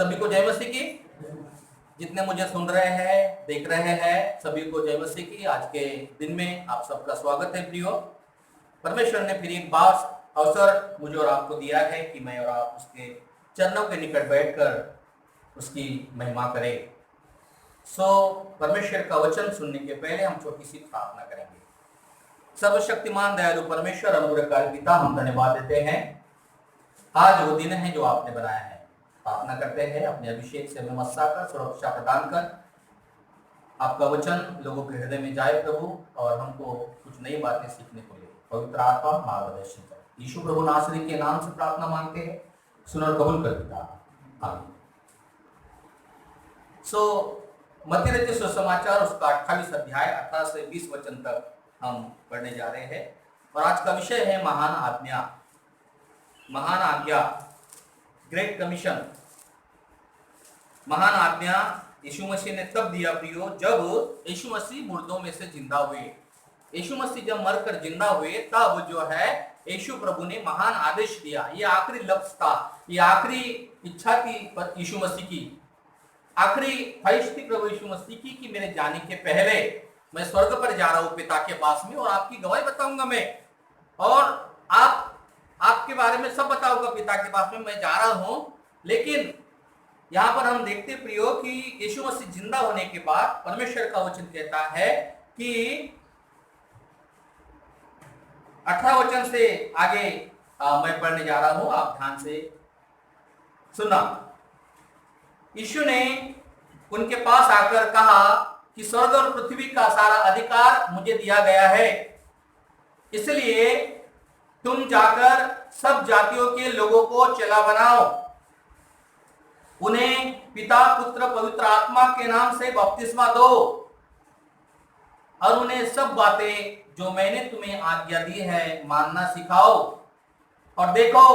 सभी को जय मसीह की। जितने मुझे सुन रहे हैं, देख रहे हैं, सभी को जय मसीह की। आज के दिन में आप सबका स्वागत है प्रियो। परमेश्वर ने फिर एक बार अवसर मुझे और आपको दिया है कि मैं और आप उसके चरणों के निकट बैठकर उसकी महिमा करें। परमेश्वर का वचन सुनने के पहले हम छोटी सी प्रार्थना करेंगे। सर्वशक्तिमान दयालु परमेश्वर अनुग्रहकारी पिता, हम धन्यवाद देते हैं। आज वो दिन है जो आपने बनाया है। प्रार्थना करते हैं अपने अभिषेक से हमें मस्सा कर, सुरक्षा प्रदान कर, आपका वचन लोगों के हृदय में जाए प्रभु, और हमको कुछ नई बातें सीखने को मिले। पवित्र आत्मा मार्गदर्शन कर। यीशु प्रभु नासरी के नाम से प्रार्थना मांगते हैं, सुन और कबूल कर पिता, आमीन। मत्ती रचित सुसमाचार उसका 28 अध्याय 18 से 20 वचन तक हम पढ़ने जा रहे हैं। और आज का विषय है महान आज्ञा। महान आज्ञा, ग्रेट कमीशन। महान आज्ञा यीशु मसीह ने तब दिया प्रियो जब यीशु मसीह मुर्दों में से जिंदा हुए। यीशु मसीह जब मरकर जिंदा हुए तब जो है यीशु प्रभु ने महान आदेश दिया। ये आखिरी लफ्ज था, ये आखिरी इच्छा थी यीशु मसीह की, आखिरी ख्वाहिश थी प्रभु यीशु मसीह की कि मेरे जाने के पहले मैं स्वर्ग पर जा रहा हूं पिता के पास में, और आपकी गवाही बताऊंगा मैं, और आपके बारे में सब बताऊंगा पिता के पास में, मैं जा रहा हूं। लेकिन यहां पर हम देखते प्रियो कि यीशु मसीह जिंदा होने के बाद परमेश्वर का वचन कहता है कि 18 वचन से आगे मैं पढ़ने जा रहा हूं, आप ध्यान से सुनना। यीशु ने उनके पास आकर कहा कि स्वर्ग और पृथ्वी का सारा अधिकार मुझे दिया गया है, इसलिए तुम जाकर सब जातियों के लोगों को चेला बनाओ, उन्हें पिता पुत्र पवित्र आत्मा के नाम से बपतिस्मा दो, और उन्हें सब बातें जो मैंने तुम्हें आज्ञा दी है मानना सिखाओ, और देखो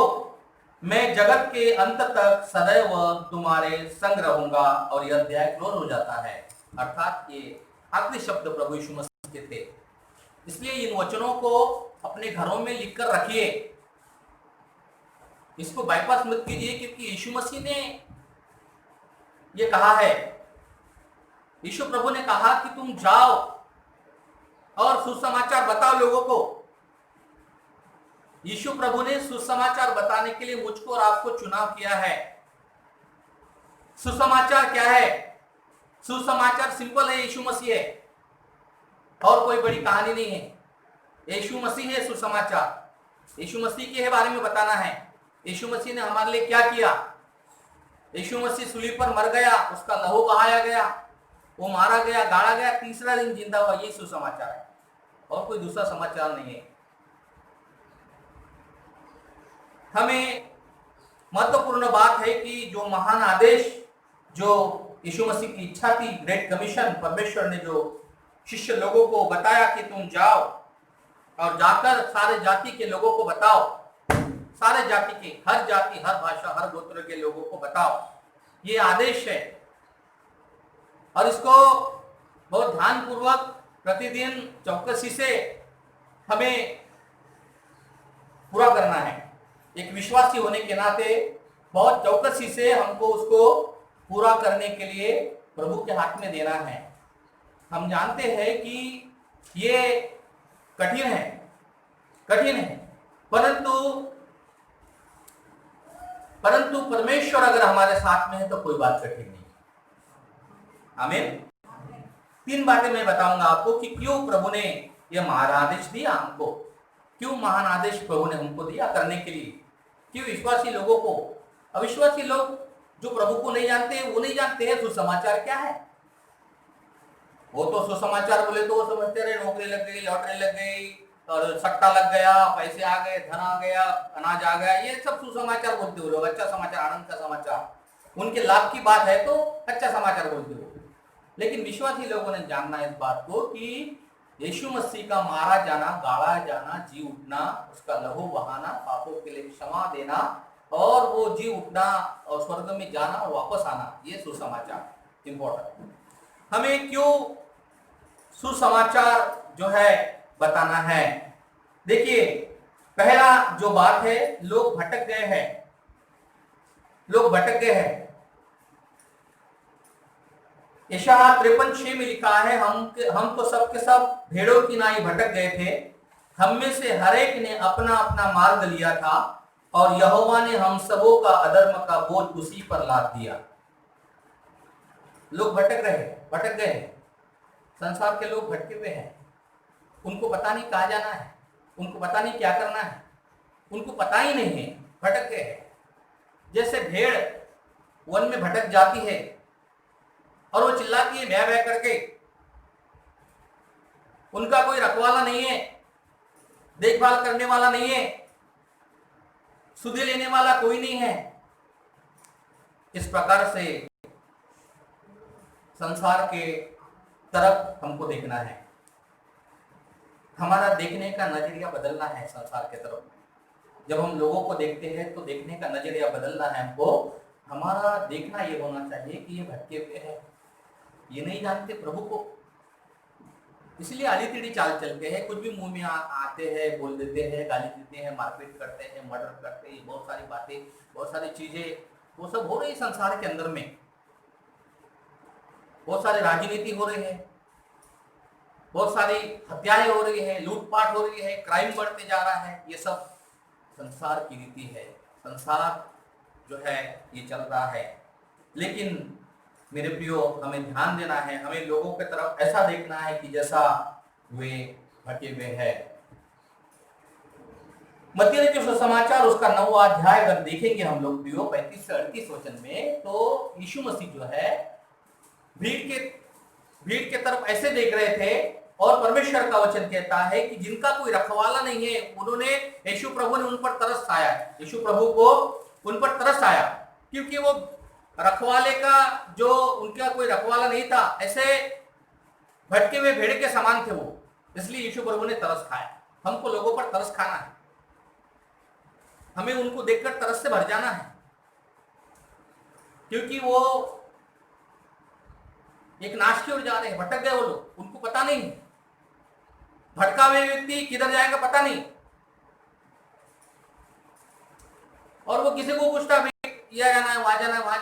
मैं जगत के अंत तक सदैव तुम्हारे संग रहूंगा। और यह अध्याय क्लोज हो जाता है। अर्थात ये आखिरी शब्द प्रभु यीशु मसीह के थे। इसलिए इन वचनों को अपने घरों में लिखकर रखिए, इसको बाईपास मत कीजिए, क्योंकि यीशु मसीह ने ये कहा है। यीशु प्रभु ने कहा कि तुम जाओ और सुसमाचार बताओ लोगों को। यीशु प्रभु ने सुसमाचार बताने के लिए मुझको और आपको चुनाव किया है। सुसमाचार क्या है? सुसमाचार सिंपल है, यीशु मसीह है, और कोई बड़ी कहानी नहीं है। यीशु मसीह है सुसमाचार। यीशु मसीह के बारे में बताना है। यीशु मसीह ने हमारे लिए क्या किया। यीशु मसीह सूली पर मर गया, उसका लहू बहाया गया, वो मारा गया, गाड़ा गया, तीसरा दिन जिंदा हुआ। ये सुसमाचार है, और कोई दूसरा समाचार नहीं है। हमें महत्वपूर्ण बात है कि जो महान आदेश, जो यीशु मसीह की इच्छा थी, ग्रेट कमीशन, परमेश्वर ने जो शिष्य लोगों को बताया कि तुम जाओ और जाकर सारे जाति के लोगों को बताओ, सारे जाति के, हर जाति, हर भाषा, हर गोत्र के लोगों को बताओ, ये आदेश है। और इसको बहुत ध्यानपूर्वक प्रतिदिन चौकसी से हमें पूरा करना है। एक विश्वासी होने के नाते बहुत चौकसी से हमको उसको पूरा करने के लिए प्रभु के हाथ में देना है। हम जानते हैं कि ये कठिन है, परंतु परमेश्वर अगर हमारे साथ में है तो कोई बात कठिन नहीं। आमीन। 3 बातें मैं बताऊंगा आपको कि क्यों प्रभु ने यह महान आदेश दिया हमको, क्यों महान आदेश प्रभु ने हमको दिया करने के लिए, क्यों विश्वासी लोगों को। अविश्वासी लोग जो प्रभु को नहीं जानते, वो नहीं जानते हैं सुसमाचार क्या है। वो तो सुसमाचार बोले तो वो समझते रहे नौकरी लग गई, लॉटरी लग गई, और सट्टा लग गया, पैसे आ गए, धन आ गया, अनाज आ गया, ये सब सुसमाचार बोलते हो लोग। अच्छा समाचार, आनंद का समाचार, उनके लाभ की बात है तो अच्छा समाचार बोलते हो। लेकिन विश्वासी लोगों ने जानना इस बात को कि यीशु मसीह का मारा जाना, गाड़ा जाना, जी उठना, उसका लहू बहाना, पापों के लिए क्षमा देना, और वो जी उठना और स्वर्ग में जाना और वापस आना, ये सुसमाचार इंपॉर्टेंट। हमें क्यों सुसमाचार जो है बताना है? देखिए, पहला जो बात है, लोग भटक गए हैं। यशायाह 53:6 में लिखा है, हम तो सब के सब भेड़ों की नाई भटक गए थे, हम में से हर एक ने अपना अपना मार्ग लिया था, और यहोवा ने हम सबों का अधर्म का बोझ उसी पर लाद दिया। लोग भटक गए हैं। संसार के लोग भटके हुए हैं। उनको पता नहीं कहाँ जाना है, उनको पता नहीं क्या करना है, उनको पता ही नहीं है, भटक गए हैं। जैसे भेड़ वन में भटक जाती है और वो चिल्लाती है भै भै करके, उनका कोई रखवाला नहीं है, देखभाल करने वाला नहीं है, सुधे लेने वाला कोई नहीं है। इस प्रकार से संसार के तरफ हमको देखना है, हमारा देखने का नजरिया बदलना है संसार के तरफ। जब हम लोगों को देखते हैं तो देखने का नजरिया बदलना है हमको। हमारा देखना ये होना चाहिए कि ये भटके हुए हैं, ये नहीं जानते प्रभु को, इसलिए आली टेढ़ी चाल चलते हैं, कुछ भी मुंह में आते हैं, बोल देते हैं, गाली देते हैं, मारपीट करते हैं, मर्डर करते हैं, बहुत सारी बातें, बहुत सारी चीजें वो सब हो रही संसार के अंदर में। बहुत सारी राजनीति हो रही है, बहुत सारी हत्याएं हो रही है, लूटपाट हो रही है, क्राइम बढ़ते जा रहा है। ये सब संसार की रीति है, संसार जो है ये चल रहा है। लेकिन मेरे प्रियो, हमें ध्यान देना है, हमें लोगों की तरफ ऐसा देखना है कि जैसा वे भटके हुए हैं। मत्ती रचित सुसमाचार उसका 9वां अध्याय अगर देखेंगे हम लोग प्रियो 35 से 38 वचन में, तो यीशु मसीह जो है भीड़ के तरफ ऐसे देख रहे थे, और परमेश्वर का वचन कहता है कि जिनका कोई रखवाला नहीं है, उन्होंने यीशु प्रभु ने उन पर तरस आया, यीशु प्रभु को उन पर तरस आया, क्योंकि वो रखवाले का जो उनका कोई रखवाला नहीं था, ऐसे भटके हुए भेड़ के समान थे वो, इसलिए यीशु प्रभु ने तरस खाया। हमको लोगों पर तरस खाना है, हमें उनको देखकर तरस से भर जाना है, क्योंकि वो एक नाश की ओर जा रहे हैं, भटक गए वो लोग, उनको पता नहीं, भटका हुए व्यक्ति किधर जाएगा पता नहीं, और वो किसी को पूछता भी यह जाना है, वहां जाना है, वहां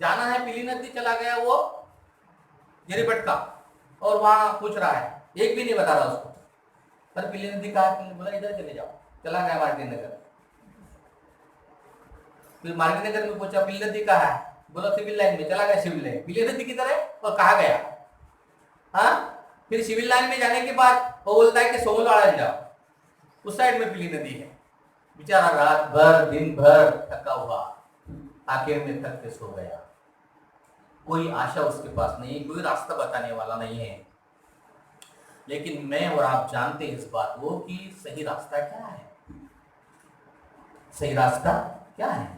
जाना है, पीली नदी चला गया वो गिरी भटका, और वहां पूछ रहा है, एक भी नहीं बता रहा उसको, पर पीली नदी कहा, बोला इधर चले जाओ, चला गया मार्टिन नगर। फिर मार्टिन नगर में पूछा पीली नदी कहा है, बोला सिविल लाइन में, चला गया सिविल लाइन। पीली नदी किधर है और कहा गया? हाँ, फिर सिविल लाइन में जाने के बाद वो बोलता है कि सोमलवाड़ा जाओ, उस साइड में पीली नदी है। बेचारा रात भर दिन भर थका हुआ, आखिर में थक के सो गया। कोई आशा उसके पास नहीं, कोई रास्ता बताने वाला नहीं है। लेकिन मैं और आप जानते हैं इस बात को कि सही रास्ता क्या है, सही रास्ता क्या है।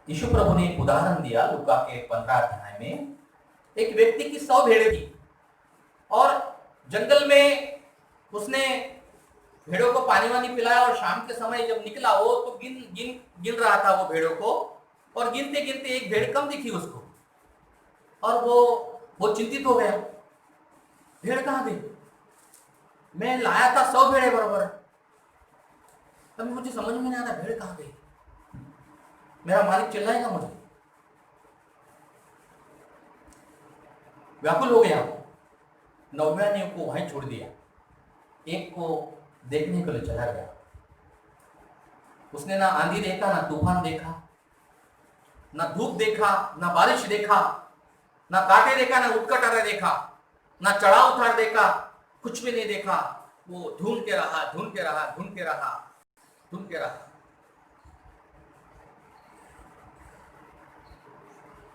यीशु प्रभु ने एक उदाहरण दिया लूका के 15 अध्याय में। एक व्यक्ति की 100 भेड़ें थी, और जंगल में उसने भेड़ों को पानी वानी पिलाया, और शाम के समय जब निकला वो तो गिन रहा था वो भेड़ों को, और गिनते गिनते एक भेड़ कम दिखी उसको, और वो चिंतित हो गया, भेड़ कहाँ गई? मैं लाया था 100 भेड़ें बराबर, तब मुझे समझ में नहीं आ रहा भेड़ कहाँ गई, मेरा मालिक चिल्लाएगा मुझे। व्याकुल हो गया, 90 ने को वहीं छोड़ दिया, एक को देखने के लिए चला गया। उसने ना आंधी देखा, ना तूफान देखा, ना धूप देखा, ना बारिश देखा, ना कांटे देखा, ना उठकटारा देखा, ना चढ़ाव उतार देखा, कुछ भी नहीं देखा। वो ढूंढ के रहा।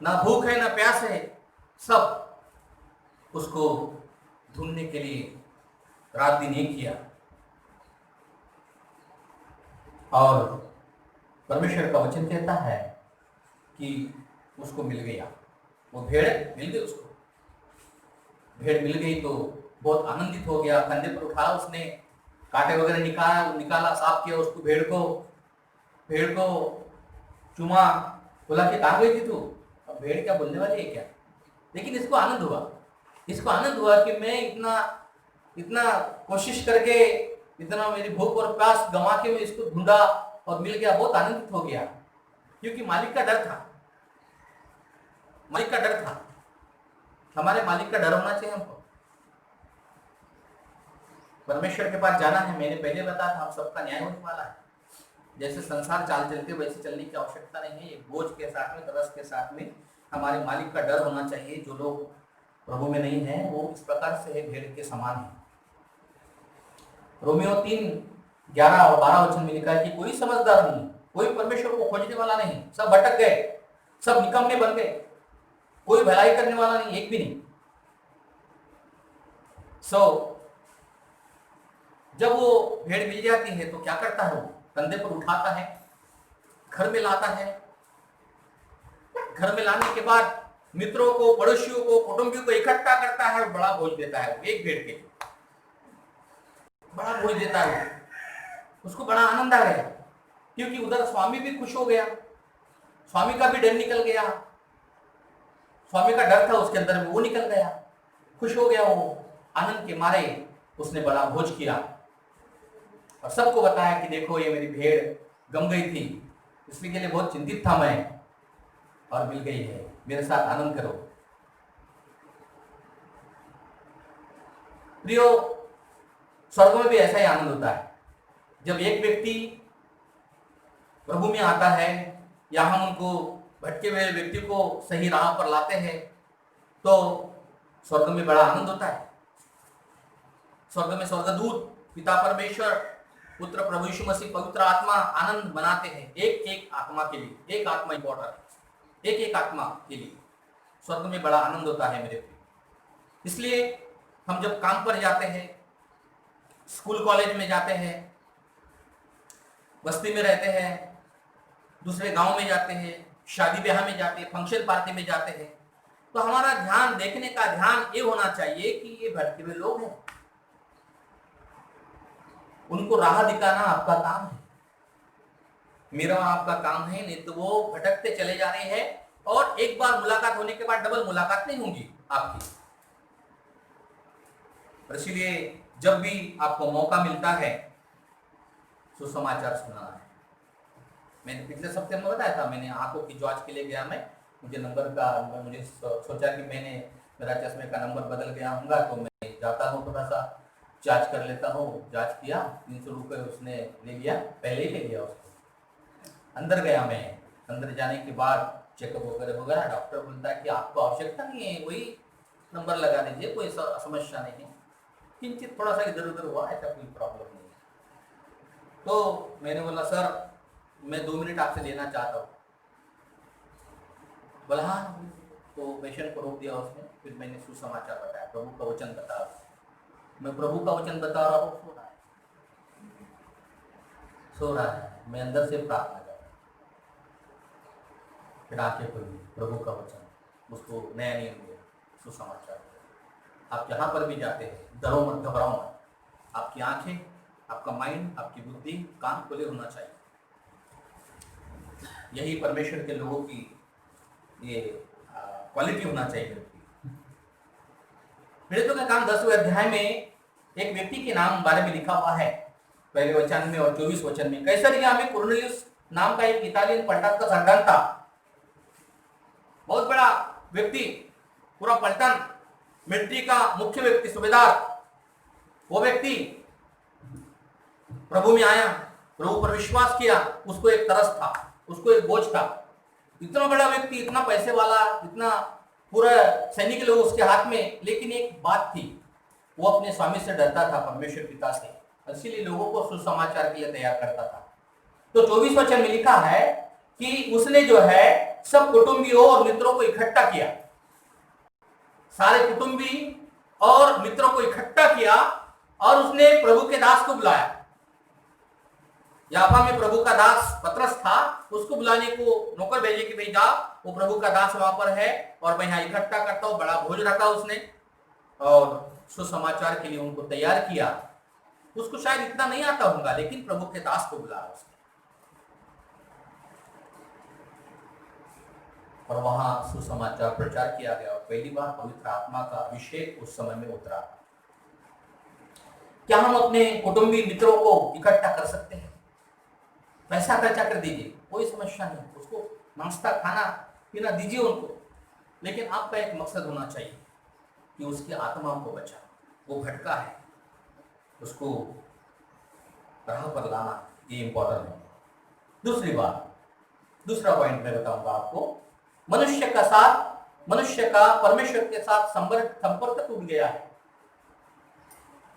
ना भूख है ना प्यास है, सब उसको ढूंढने के लिए रात दिन एक किया, और परमेश्वर का वचन कहता है कि उसको मिल गया, वो भेड़ मिल गई उसको। भेड़ मिल गई तो बहुत आनंदित हो गया, कंधे पर उठाया उसने, कांटे वगैरह निकाला, साफ किया उसको, भेड़ को चुमा, बोला कि कहाँ गई थी तू? अब भेड़ क्या बोलने वाली है क्या? लेकिन इसको आनंद हुआ कि मैं इतना कोशिश करके, इतना मेरी भूख और प्यास गंवा के मैं इसको ढूंढा और मिल गया, बहुत आनंदित हो गया, क्योंकि मालिक का डर था। हमारे मालिक का डर होना चाहिए हमको। परमेश्वर के पास जाना है, मैंने पहले बताया था, हम सबका न्याय होने वाला है। जैसे संसार चाल चलते वैसे चलने की आवश्यकता नहीं है। एक बोझ के साथ में, तरस के साथ में हमारे मालिक का डर होना चाहिए। जो लोग प्रभु में नहीं है वो इस प्रकार से है, भेड़ के समान है। रोमियो 3:11 और 12 वचन में लिखा है कि कोई समझदार नहीं, कोई परमेश्वर को खोजने वाला नहीं, सब भटक गए, सब निकम्मे बन गए, कोई भलाई करने वाला नहीं, एक भी नहीं। जब वो भेड़ मिल जाती है तो क्या करता है, वो कंधे पर उठाता है, घर में लाता है। घर में लाने के बाद मित्रों को, पड़ोसियों को, कुटुंबियों को इकट्ठा करता है और बड़ा भोज देता है। एक भेड़ के बड़ा भोज देता है, उसको बड़ा आनंद आ गया, क्योंकि उधर स्वामी भी खुश हो गया, स्वामी का भी डर निकल गया। स्वामी का डर था उसके अंदर में, वो निकल गया, खुश हो गया। वो आनंद के मारे उसने बड़ा भोज किया और सबको बताया कि देखो ये मेरी भेड़ गम गई थी, इसलिए के लिए बहुत चिंतित था मैं, और मिल गई है, मेरे साथ आनंद करो। प्रियो, स्वर्ग में भी ऐसा ही आनंद होता है। जब एक व्यक्ति प्रभु में आता है या हम उनको भटके हुए व्यक्ति को सही राह पर लाते हैं तो स्वर्ग में बड़ा आनंद होता है। स्वर्ग में स्वर्गदूत, पिता परमेश्वर, पुत्र प्रभु यीशु मसीह, पवित्र आत्मा आनंद मनाते हैं एक एक आत्मा के लिए। एक आत्मा इंपॉर्टेंट है, एक एक आत्मा के लिए स्वर्ग में बड़ा आनंद होता है मेरे प्रिय। इसलिए हम जब काम पर जाते हैं, स्कूल कॉलेज में जाते हैं, बस्ती में रहते हैं, दूसरे गांव में जाते हैं, शादी ब्याह में जाते हैं, फंक्शन पार्टी में जाते हैं, तो हमारा ध्यान, देखने का ध्यान ये होना चाहिए कि ये भटके हुए लोग हैं, उनको राह दिखाना आपका काम है, मेरा आपका काम है। नहीं तो वो भटकते चले जा रहे हैं और एक बार मुलाकात होने के बाद डबल मुलाकात नहीं होगी आपकी। इसीलिए जब भी आपको मौका मिलता है सुसमाचार सुनाना है। मैंने पिछले सप्ताह में बताया था, मैंने आंखों की जांच के लिए गया, मैं मुझे मुझे सोचा कि मैंने मेरा चश्मे का नंबर बदल गया होगा, तो मैं जाता हूँ, थोड़ा सा जांच कर लेता हूँ। जांच किया, 300 रुपये उसने ले लिया, पहले ही ले लिया उसको। अंदर गया मैं, अंदर जाने के बाद चेकअप वगैरह वगैरह, डॉक्टर बोलता है कि आपको आवश्यकता नहीं है, वही नंबर लगा दीजिए, कोई समस्या नहीं है, किंचित थोड़ा सा इधर उधर हुआ, ऐसा कोई प्रॉब्लम नहीं है। तो मैंने बोला सर मैं 2 मिनट आपसे लेना चाहता हूँ। बोला हाँ। तो पेशेंट को रोक दिया उसने, फिर मैंने सुसमाचार बताया, प्रभु का वचन बताया। मैं प्रभु का वचन बता रहा हूँ, सो रहा है, मैं अंदर से प्रार्थना कर रहा हूँ। फिर आंखें खुली, प्रभु का वचन, उसको नया नियम दिया, सुसमाचार। आप जहाँ पर भी जाते हैं डरो मत, घबराओ मत, आपकी आंखें, आपका माइंड, आपकी बुद्धि, कान खुले होना चाहिए। यही परमेश्वर के लोगों की ये क्वालिटी होना चाहिए। पीड़ितों का काम 10वें अध्याय में एक व्यक्ति के नाम बारे में लिखा हुआ है, पहले वचन में और 24 वचन में। कैसरिया में कुरनेलियुस नाम का एक इतालियन पलटन का सरदार था, बहुत बड़ा व्यक्ति, पूरा पलटन, मिलिट्री का मुख्य व्यक्ति, सूबेदार। वो व्यक्ति प्रभु में आया, प्रभु पर विश्वास किया, उसको एक तरस था, उसको एक बोझ था। इतना बड़ा व्यक्ति, इतना पैसे वाला, इतना पूरा सैनिक लोग उसके हाथ में, लेकिन एक बात थी, वो अपने स्वामी से डरता था, परमेश्वर पिता से, इसीलिए लोगों को सुसमाचार के लिए तैयार करता था। तो 24 वचन में लिखा है कि उसने जो है सब कुटुंबियों और मित्रों को इकट्ठा किया, सारे कुटुंबी और मित्रों को इकट्ठा किया और उसने प्रभु के दास को बुलाया। याफा में प्रभु का दास पतरस था, उसको बुलाने को नौकर भेजे कि भाई जा, वो प्रभु का दास वहां पर है और मैं यहाँ इकट्ठा करता हूँ। बड़ा भोज रखा उसने और सुसमाचार के लिए उनको तैयार किया। उसको शायद इतना नहीं आता होगा, लेकिन प्रभु के दास को बुलाया उसने और वहां सुसमाचार प्रचार किया गया और पहली बार पवित्र आत्मा का अभिषेक उस समय में उतरा। क्या हम अपने कुटुंबी मित्रों को इकट्ठा कर सकते हैं? पैसा खर्चा कर दीजिए, कोई समस्या नहीं, उसको नाश्ता खाना पीना दीजिए उनको, लेकिन आपका एक मकसद होना चाहिए, कि उसकी आत्मा को बचा, वो भटका है, उसको राह पर लाना, ये इंपॉर्टेंट है। दूसरी बात, दूसरा पॉइंट मैं बताऊंगा आपको, मनुष्य का परमेश्वर के साथ संपर्क टूट गया है।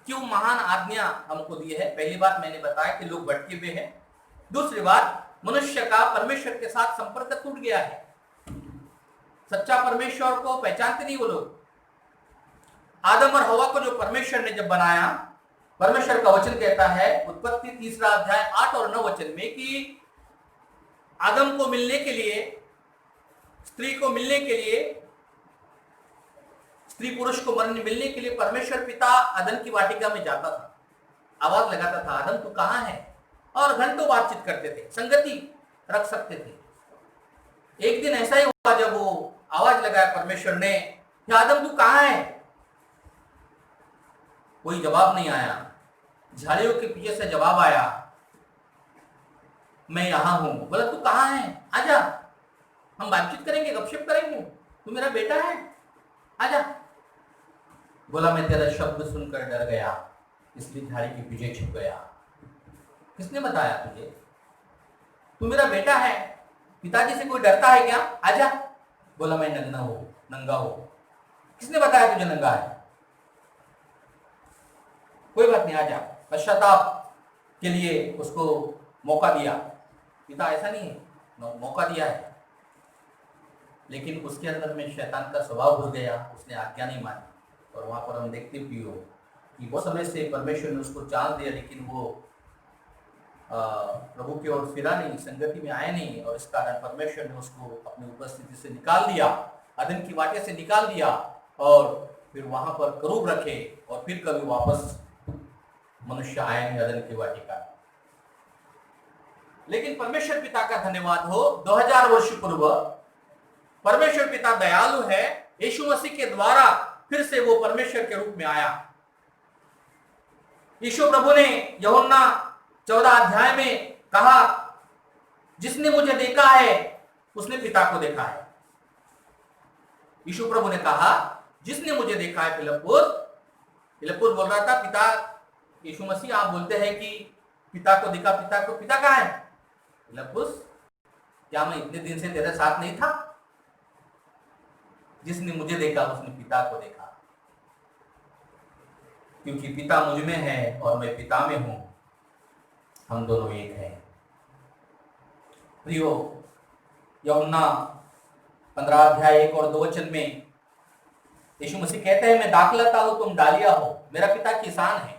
क्यों महान आज्ञा हमको दी है? पहली बात मैंने बताया कि लोग भटके हुए हैं। दूसरी बात, मनुष्य का परमेश्वर के साथ संपर्क टूट गया है। सच्चा परमेश्वर को पहचानते नहीं वो लोग। आदम और हवा को जो परमेश्वर ने जब बनाया, परमेश्वर का वचन कहता है उत्पत्ति 3 अध्याय 8 और 9 वचन में कि आदम को मिलने के लिए, स्त्री को मिलने के लिए, स्त्री पुरुष को मिलने के लिए परमेश्वर पिता अदन की वाटिका में जाता था, आवाज लगाता था, आदम तू कहां है? और घंटों बातचीत करते थे, संगति रख सकते थे। एक दिन ऐसा ही हुआ जब वो आवाज लगाया परमेश्वर ने, आदम तू कहां है? कोई जवाब नहीं आया। झाड़ियों के पीछे से जवाब आया, मैं यहां हूं। बोला तू कहां है? आजा, हम बातचीत करेंगे, गपशप करेंगे, तू मेरा बेटा है, आजा। बोला मैं तेरा शब्द सुनकर डर गया, इसलिए झाड़ी के पीछे छुप गया। किसने बताया तुझे? तू मेरा बेटा है, पिताजी से कोई डरता है क्या? आजा। बोला मैं नंगा हो। किसने बताया तुझे नंगा है? कोई बात नहीं, आजा। पश्चाताप के लिए उसको मौका दिया। पिता ऐसा नहीं है, मौका दिया है, लेकिन उसके अंदर में शैतान का स्वभाव घुस गया, उसने आज्ञा नहीं मानी। और वहां पर हम देखते भी हो कि वो समय से परमेश्वर ने उसको चांस दिया, लेकिन वो प्रभु की ओर फिरा नहीं, संगति में आया नहीं, और इस कारण परमेश्वर ने उसको अपनी उपस्थिति से निकाल दिया, अदन की वाटिका से निकाल दिया, और फिर वहां पर करूब रखे, और फिर कभी वापस मनुष्य आया नहीं अदन की वाटिका। लेकिन परमेश्वर पिता का धन्यवाद हो, 2000 वर्ष पूर्व परमेश्वर पिता दयालु है, यीशु मसीह के द्वारा फिर से वो परमेश्वर के रूप में आया। यीशु प्रभु ने यूहन्ना 14 अध्याय में कहा, जिसने मुझे देखा है उसने पिता को देखा है। यीशु प्रभु ने कहा जिसने मुझे देखा है। फिलिप्पुस बोल रहा था पिता, यीशु मसीह आप बोलते हैं कि पिता को देखा, पिता कहाँ है? फिलिप्पुस, क्या मैं इतने दिन से तेरे साथ नहीं था? जिसने मुझे देखा उसने पिता को देखा, क्योंकि पिता मुझ में है और मैं पिता में हूं, हम दोनों एक हैं। प्रियो, यूहन्ना 15 अध्याय 1 और 2 वचन में यीशु मसीह कहते हैं मैं दाखलता हूं, तुम डालिया हो, मेरा पिता किसान है।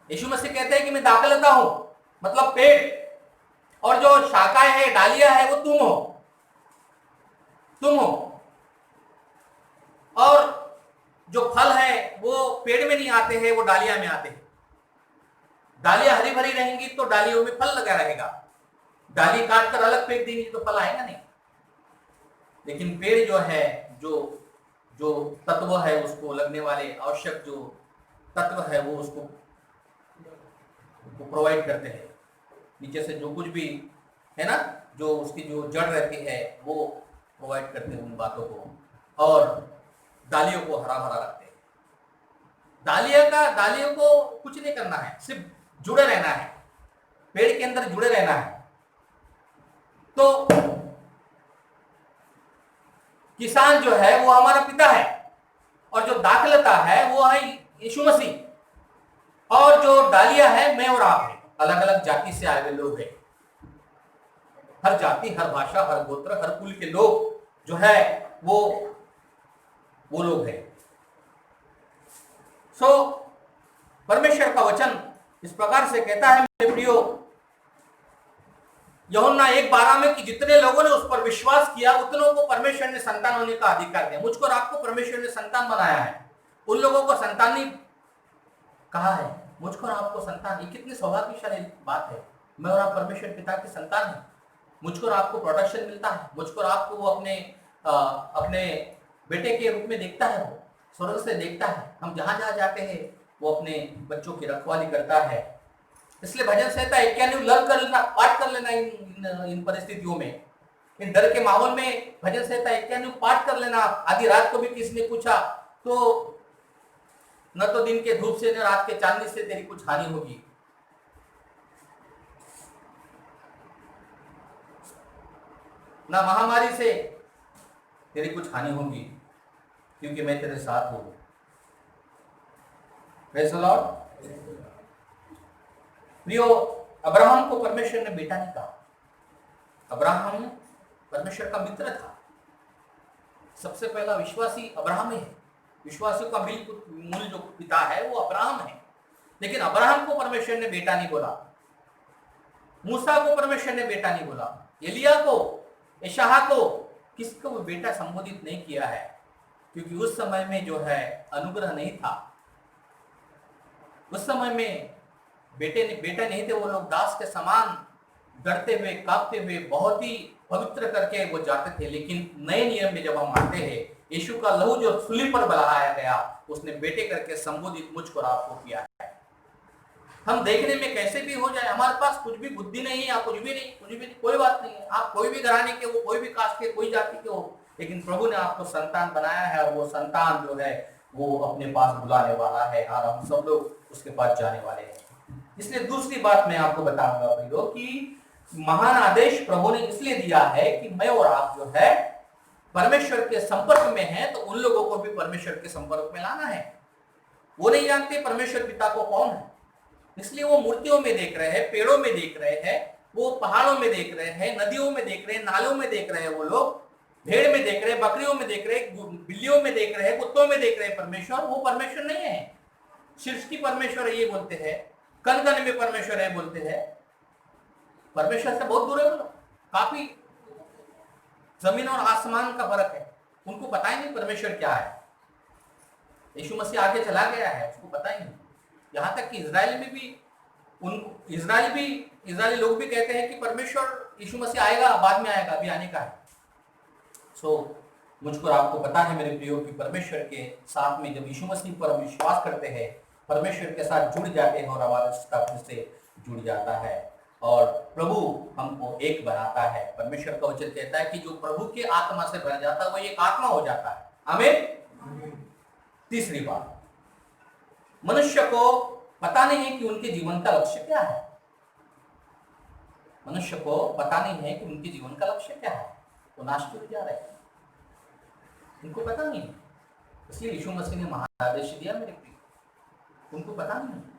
यीशु मसीह कहते हैं कि मैं दाखलता हूं, मतलब पेड़, और जो शाखाएं है, डालिया है, वो तुम हो। और जो फल है वो पेड़ में नहीं आते हैं, वो डालिया में आते हैं। डालियां हरी भरी रहेंगी तो डालियों में फल लगा रहेगा, डाली काट कर अलग फेंक देंगे तो फल आएगा नहीं। लेकिन पेड़ जो है, जो तत्व है, उसको लगने वाले आवश्यक जो तत्व है वो उसको प्रोवाइड करते हैं। नीचे से जो कुछ भी है ना, जो उसकी जो जड़ रहती है वो प्रोवाइड करते हैं उन बातों को, और डालियों को हरा भरा रखते हैं। डालियों को कुछ नहीं करना है, सिर्फ जुड़े रहना है, पेड़ के अंदर जुड़े रहना है। तो किसान जो है वो हमारा पिता है, और जो दाखलता है वो है यीशु मसीह, और जो डालिया है मैं और आप है। अलग अलग जाति से आए हुए लोग हैं, हर जाति, हर भाषा, हर गोत्र, हर कुल के लोग जो है वो लोग हैं। परमेश्वर का वचन इस प्रकार से कहता है मेरे प्रियो, यूहन्ना 1:12 में कि जितने लोगों ने उस पर विश्वास किया उतनों को परमेश्वर ने संतान होने का अधिकार दिया। मुझको और आपको परमेश्वर ने संतान बनाया है, उन लोगों को संतान नहीं कहा है, मुझको और आपको संतान। ये कितनी सौभाग्यशाली बात है, मैं और आप परमेश्वर पिता की संतान है। मुझको और आपको प्रोटेक्शन मिलता है, मुझको और आपको वो अपने बेटे के रूप में देखता है, वो स्वर्ग से देखता है। हम जहां जहां जाते हैं वो अपने बच्चों की रखवाली करता है। इसलिए भजन संहिता 91 लर्न कर लेना, पाठ कर लेना इन परिस्थितियों में। इन डर के माहौल में भजन संहिता 91 पाठ कर लेना। आधी रात को भी किसी ने पूछा तो न तो दिन के धूप से न रात के चांदनी से तेरी कुछ हानि होगी, ना महामारी से तेरी कुछ हानि होगी, क्योंकि मैं तेरे साथ हूं। Praise the Lord. प्रियो, अब्राहम को परमेश्वर ने बेटा नहीं कहा। अब्राहम परमेश्वर का मित्र था। सबसे पहला विश्वासी अब्राहम ही है। विश्वासियों का मूल जो पिता है वो अब्राहम है। लेकिन अब्राहम को परमेश्वर ने बेटा नहीं बोला, मूसा को परमेश्वर ने बेटा नहीं बोला, एलिया को, यशाया को, किसको वो बेटा संबोधित नहीं किया है, क्योंकि उस समय में जो है अनुग्रह नहीं था। उस समय में बेटे नहीं थे। वो लोग दास के समान डरते हुए, कांपते हुए, बहुत ही पवित्र करके वो जाते थे। लेकिन नए नियम में जब हम आते हैं, यीशु का लहू जो सूली पर बहाया गया, उसने बेटे करके संबोधित मुझको और आपको किया है। हम देखने में कैसे भी हो जाए, हमारे पास कुछ भी बुद्धि नहीं है या कुछ भी नहीं, कोई बात नहीं है। आप कोई भी घराने के हो, कोई भी कास्ट के, कोई जाति के हो, लेकिन प्रभु ने आपको संतान बनाया है और वो संतान जो है वो अपने पास बुलाने वाला है और हम सब लोग उसके पास जाने वाले हैं। इसलिए दूसरी बात मैं आपको बताऊंगा प्रियो कि महान आदेश प्रभु ने इसलिए दिया है कि मैं और आप जो है परमेश्वर के संपर्क में हैं, तो उन लोगों को भी परमेश्वर के संपर्क में लाना है। वो नहीं जानते परमेश्वर पिता को कौन है, इसलिए वो मूर्तियों में देख रहे हैं, पेड़ों में देख रहे हैं, वो पहाड़ों में देख रहे हैं, नदियों में देख रहे हैं, नालों में देख रहे हैं, वो लोग भेड़ में देख रहे हैं, बकरियों में देख रहे हैं, बिल्लियों में देख रहे हैं, कुत्तों में देख रहे हैं परमेश्वर। वो परमेश्वर नहीं है। सृष्टि परमेश्वर है ये बोलते हैं, कण कण में परमेश्वर है बोलते हैं। परमेश्वर से बहुत दूर है वो लोग। काफी जमीन और आसमान का फर्क है। उनको पता ही नहीं परमेश्वर क्या है। यीशु मसीह आगे चला गया है, उसको पता ही नहीं। यहाँ तक कि इजराइल में भी इजरायली लोग भी कहते हैं कि परमेश्वर यीशु मसीह आएगा, बाद में आएगा, अभी आने का है। मुझको आपको पता है मेरे प्रियो कि परमेश्वर के साथ में जब यीशु मसीह पर हम विश्वास करते हैं, परमेश्वर के साथ जुड़ जाते हैं और हमारा रिश्ता फिर से जुड़ जाता है और प्रभु हमको एक बनाता है। परमेश्वर का वचन कहता है कि जो प्रभु के आत्मा से भर जाता है वो एक आत्मा हो जाता है। आमीन। तीसरी बात, मनुष्य को पता नहीं है कि उनके जीवन का लक्ष्य क्या है। मनुष्य को पता नहीं है कि उनके जीवन का लक्ष्य क्या है। वो नाश क्यों जा रहे हैं, उनको पता नहीं है। इसलिए यीशु मसीह ने महान आदेश दिया मेरे प्रिय, उनको पता नहीं है।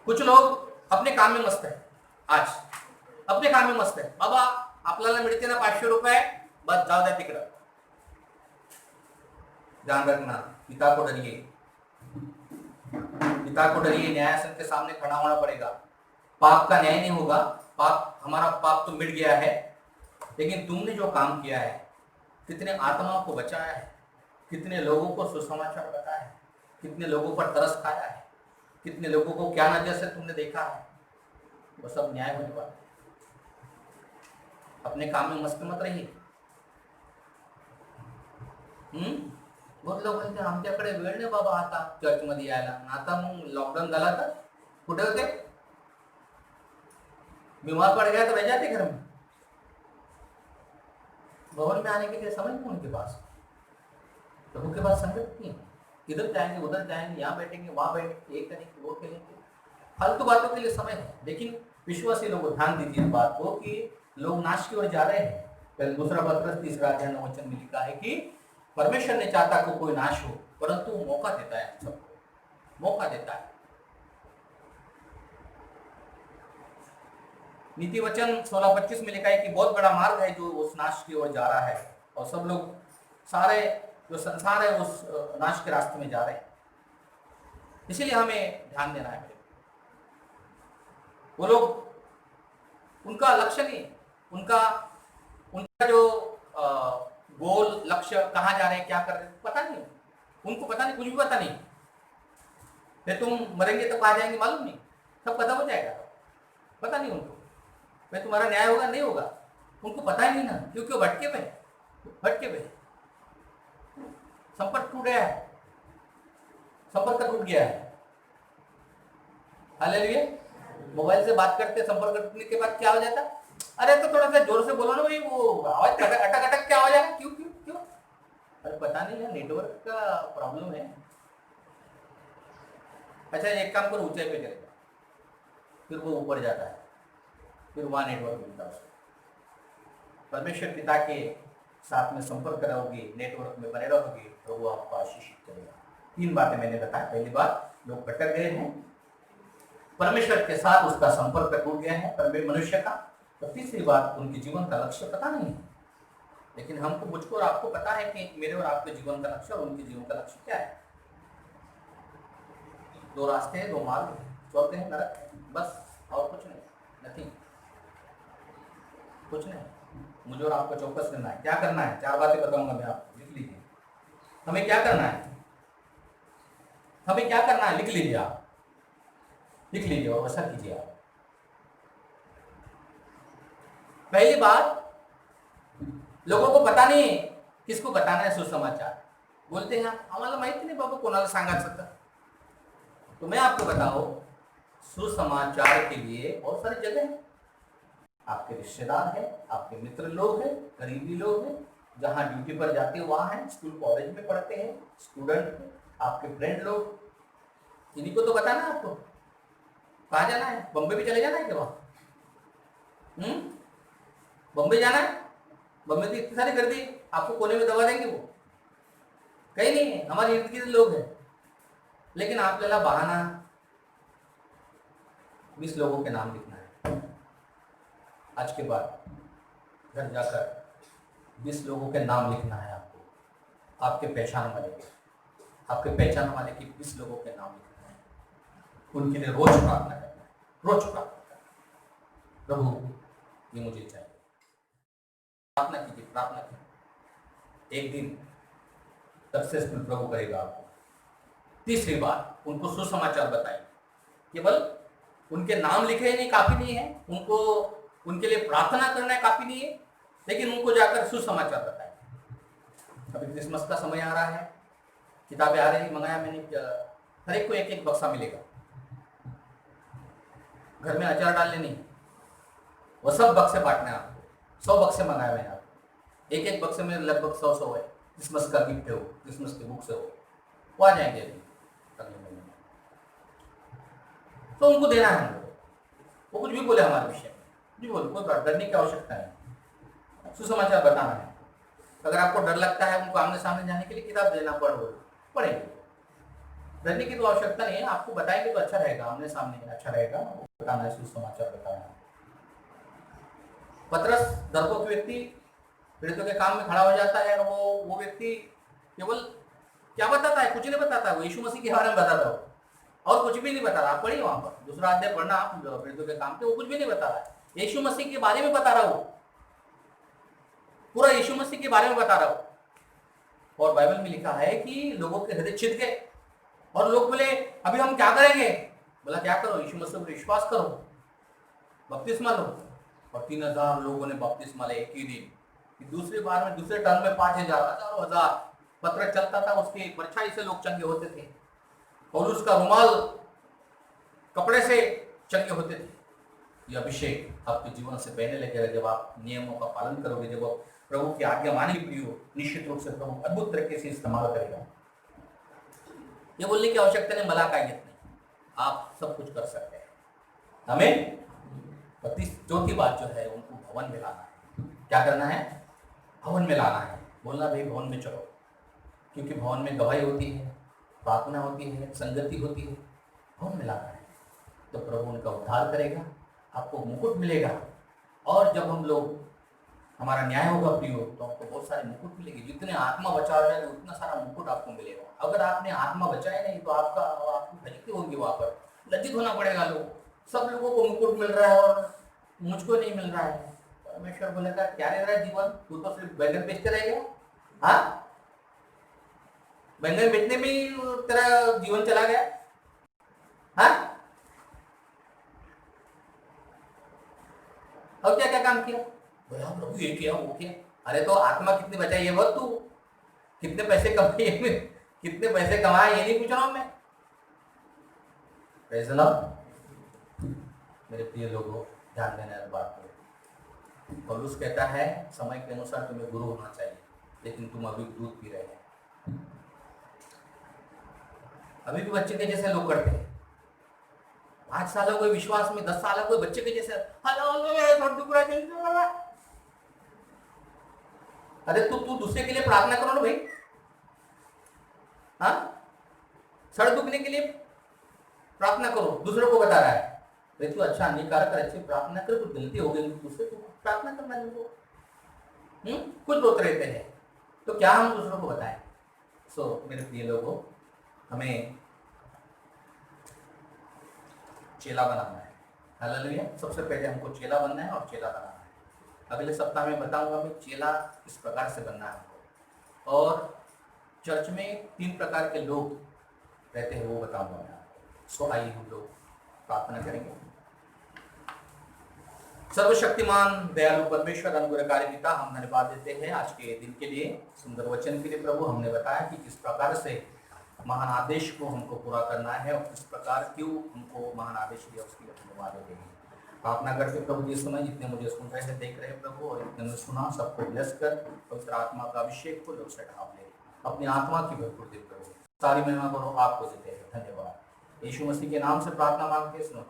कुछ लोग अपने काम में मस्त है, आज अपने काम में मस्त है। बाबा आपल्याला मिळते ना 500 रुपये, बस जाओ द्या तिकडं। ध्यान रखना, पिता को डरिए, पिता को डरिए। न्यायासन के सामने खड़ा होना पड़ेगा। पाप का न्याय नहीं होगा। पाप, हमारा पाप तो मिट गया है, लेकिन तुमने जो काम किया है, कितने आत्माओं को बचाया है, कितने लोगों को सुसमाचार बताया है, कितने लोगों पर तरस खाया है, कितने लोगों को क्या नजर से तुमने देखा है, वो सब न्याय होने वाला है। अपने काम में मस्त मत रहिए। बहुत लोग म्हणते आमच्याकडे वेळ नाही बाबा आता चर्च मध्ये यायला। आता मग लॉकडाऊन झाला तर कुठे होते? बीमार पड़ गया तो रह जाते घर में। भवन में आने के लिए समय नहीं उनके पास, प्रभु के पास संगत नहीं। इधर जाएंगे, उधर जाएंगे, यहाँ बैठेंगे, वहां बैठेंगे, ये करेंगे, वो करेंगे, फालतू बातों के लिए समय है। लेकिन विश्वासी लोग ध्यान दीजिए इस बात को कि लोग नाश की ओर जा रहे हैं। पहले दूसरा पत्रस 3 अध्याय 9 वचन में लिखा है कि परमेश्वर ने चाहता कि कोई नाश हो, परंतु वो मौका देता है, सबको मौका देता है। नीति वचन 16:25 में लिखा है कि बहुत बड़ा मार्ग है जो उस नाश की ओर जा रहा है और सब लोग, सारे जो संसार है उस नाश के रास्ते में जा रहे हैं। इसीलिए हमें ध्यान देना है। वो लोग, उनका लक्ष्य नहीं, उनका जो गोल लक्ष्य कहाँ जा रहे हैं, क्या कर रहे हैं, पता नहीं। उनको पता नहीं, कुछ भी पता नहीं। फिर तुम मरेंगे तो कहाँ जाएंगे मालूम नहीं, सब पता हो जाएगा, पता नहीं उनको। फिर तुम्हारा न्याय होगा नहीं होगा, उनको पता ही नहीं ना, क्योंकि भटके हुए। संपर्क टूट गया है, संपर्क टूट गया है। हालेलुया। मोबाइल से बात करते, संपर्क करने के बाद क्या हो जाता, अरे तो थोड़ा सा जोर से बोलो ना भाई, वो आवाज अटक अटक क्या हो जाएगा, क्यों क्यों क्यों? अरे पता नहीं है, नेटवर्क का प्रॉब्लम है। अच्छा एक काम करो, ऊंचाई पे चले जाओ, फिर वो ऊपर जाता है, फिर वहां नेटवर्क मिलता है उसको। परमेश्वर पिता के साथ में संपर्क रहोगे, नेटवर्क में बने रहोगे, तो वो आपको आशीषित करेगा। 3 बातें मैंने बताया। पहली बात, लोग भटक गए हैं, परमेश्वर के साथ उसका संपर्क टूट गया है मनुष्य का। तो तीसरी बात, उनके जीवन का लक्ष्य पता नहीं है। लेकिन हमको, मुझको और आपको पता है कि मेरे और आपके जीवन का लक्ष्य और उनके जीवन का लक्ष्य क्या है। 2 रास्ते हैं, 2 मार्ग, चलते हैं नरक, बस, और कुछ नहीं, नथिंग, कुछ नहीं। मुझे और आपको चौकस करना है। क्या करना है? 4 बातें बताऊंगा मैं आपको, लिख लीजिए। हमें क्या करना है, हमें क्या करना है, लिख लीजिए आप, लिख लीजिए और वैसा कीजिए आप। पहली बात, लोगों को पता नहीं है किसको बताना है सुसमाचार। बोलते हैं आम्हाला माहिती नाही बाबा कोणाला सांगायचं। तो मैं आपको बताऊं, सुसमाचार के लिए बहुत सारी जगह है। आपके रिश्तेदार हैं, आपके मित्र लोग हैं, करीबी लोग हैं, जहां ड्यूटी पर जाते हो वहां हैं, स्कूल कॉलेज में पढ़ते हैं, स्टूडेंट, आपके फ्रेंड लोग, इन्हीं को तो बताना है आपको। कहाँ जाना है? बम्बई भी चले जाना है क्या वहां? बम्बई जाना है? बम्बई की इतनी सारी गर्दी, आपको कोने में दबा देंगे वो, कहीं नहीं है, हमारे इर्द गिर्द लोग हैं। लेकिन आपल्याला बहाना 20 लोगों के नाम लिखना है। आज के बाद घर जाकर 20 लोगों के नाम लिखना है आपको, आपके पहचान वाले के, आपके पहचान वाले के 20 लोगों के नाम लिखना है। उनके लिए रोज प्रार्थना करना है, रोज प्रार्थना करना है, प्रभु ये मुझे चाहिए। प्रार्थना कीजिए, प्रार्थना कीजिए, एक दिन सक्सेसफुल प्रभु करेगा आपको। तीसरी बात, उनको सुसमाचार बताइए। केवल उनके नाम लिखे नहीं काफी नहीं है, उनको उनके लिए प्रार्थना करना काफी नहीं है, लेकिन उनको जाकर सुसमाचार बताएं। अभी क्रिसमस का समय आ रहा है, किताबें आ रही, मंगाया मैंने, हर एक को एक एक बक्सा मिलेगा। घर में अचार डालने नहीं, वो सब बक्से बांटने हैं आपको। 100 बक्से मंगाए मैंने आपको, एक एक बक्से में लगभग 100 है। क्रिसमस का गिफ्ट है वो, क्रिसमस की बुक्स है वो आ जाएंगे अगले महीने में। तो उनको देना है हमको, वो कुछ भी बोले हमारे विषय में, जी बोले, कोई डरने की आवश्यकता नहीं, सुसमाचार बताना है। अगर आपको डर लगता है उनको आमने सामने जाने के लिए, किताब देना पड़ेगी, डरने की तो आवश्यकता नहीं है। आपको बताएंगे तो अच्छा रहेगा, आमने सामने अच्छा रहेगा, बताना है, सुसमाचार बताना है। पतरस डरपोक व्यक्ति पीड़ितों के काम में खड़ा हो जाता है, और वो व्यक्ति केवल क्या बताता है? कुछ नहीं बताता है, वो यीशु मसीह के बारे में बताता है, और कुछ भी नहीं बता रहा। आप पढ़िए वहां पर, दूसरा अध्याय पढ़ना आप पीड़ितों के काम पे, वो कुछ भी नहीं बता रहा है, यीशु मसीह के बारे में बता रहा हो, पूरा यीशु मसीह के बारे में बता रहा हो। और बाइबल में लिखा है कि लोगों के हृदय छिद गए, और लोग बोले अभी हम क्या करेंगे? बोला क्या करो? यीशु मसीह पर विश्वास करो, बपतिस्मा लो। और 3000 लोगों ने बपतिस्मा लिया एक ही दिन। दूसरी बार में, दूसरे टर्म में 5000, हजारों हजार पत्र चलता था, उसकी परछाई से लोग चंगे होते थे, और उसका रुमाल कपड़े से चंगे होते थे। ये अभिषेक आपके जीवन से बहने लगेगा जब आप नियमों का पालन करोगे, जब आप प्रभु की आज्ञा मानेंगे। प्रियो, निश्चित रूप से प्रभु अद्भुत तरीके से इस्तेमाल करेगा। ये बोलने की आवश्यकता नहीं, मला काय घेत नहीं, आप सब कुछ कर सकते हैं। हमें चौथी बात जो है, उनको भवन में लाना है। क्या करना है? भवन में लाना है। बोलना भाई भवन में चलो, क्योंकि भवन में गवाही होती है, प्रार्थना होती है, संगति होती है, भवन में लाना है। तो प्रभु उनका उद्धार करेगा, आपको मुकुट मिलेगा। और जब हम लोग, हमारा न्याय होगा प्रियो, तो आपको बहुत सारे मुकुट मिलेंगे। जितने आत्मा बचा रहे उतना सारा मुकुट आपको मिलेगा। अगर आपने आत्मा बचाए नहीं तो आपकी फजीती होगी, वहां पर लज्जित होना पड़ेगा। लोग, सब लोगों को मुकुट मिल रहा है और मुझको नहीं मिल रहा है। परमेश्वर बोलेगा क्या ले रहा है जीवन? तू तो सिर्फ बैंगन बेचते रहेगा। हाँ, बैंगन बेचने में ही तेरा जीवन चला गया। हाँ, और क्या क्या काम किया? बोला प्रभु ये किया वो किया। अरे तो आत्मा कितनी बचाई है? बहुत, तू कितने पैसे कमाए, कितने पैसे कमाए, ये नहीं पूछ रहा हूं मैं। मेरे प्रिय लोगों, ध्यान देना इस बात को। पौलुस कहता है समय के अनुसार तुम्हें गुरु होना चाहिए, लेकिन तुम अभी दूध पी रहे हैं। अभी भी बच्चे के जैसे लोग करते हैं। 5 सालों के विश्वास में 10 सालों के बच्चे के जैसे अरे तू दूसरे के लिए प्रार्थना करो ना भाई। हाँ, सड़ दुखने के लिए प्रार्थना करो, दूसरों को बता रहा है भाई तू अच्छा नहीं कर अच्छी प्रार्थना कर, कुछ गलती हो गई दूसरे को प्रार्थना करना जिनको कुछ रोते रहते हैं, तो क्या हम दूसरों को बताएं। मेरे प्रिय लोगों, हमें चेला बनाना है। हालेलुया। सबसे पहले हमको चेला बनना है और चेला बनाना है। अगले सप्ताह में बताऊंगा मैं चेला किस प्रकार से बनना है हमको, और चर्च में 3 प्रकार के लोग रहते हैं वो बताऊंगा मैं आपको। आइए हम लोग प्रार्थना करेंगे। सर्वशक्तिमान दयालु परमेश्वर अनुग्रहकारी पिता, हम धन्यवाद देते हैं आज के दिन के लिए, सुंदर वचन के लिए। प्रभु, हमने बताया कि किस प्रकार से महान आदेश को हमको पूरा करना है और किस प्रकार क्यों हमको महान आदेश दिया, उसके लिए धन्यवाद देते हैं। प्रार्थना करते प्रभु जिस समय जितने मुझे सुन रहे हैं देख रहे हैं प्रभु, और जितने ने सुना सबको ब्लेस कर पवित्र आत्मा का अभिषेक को लोग से ढाप ले, अपनी आत्मा की भरपूर दे प्रभु। सारी महिमा करो आपको देते हैं। धन्यवाद। यीशु मसीह के नाम से प्रार्थना मांगते हैं, सुनो।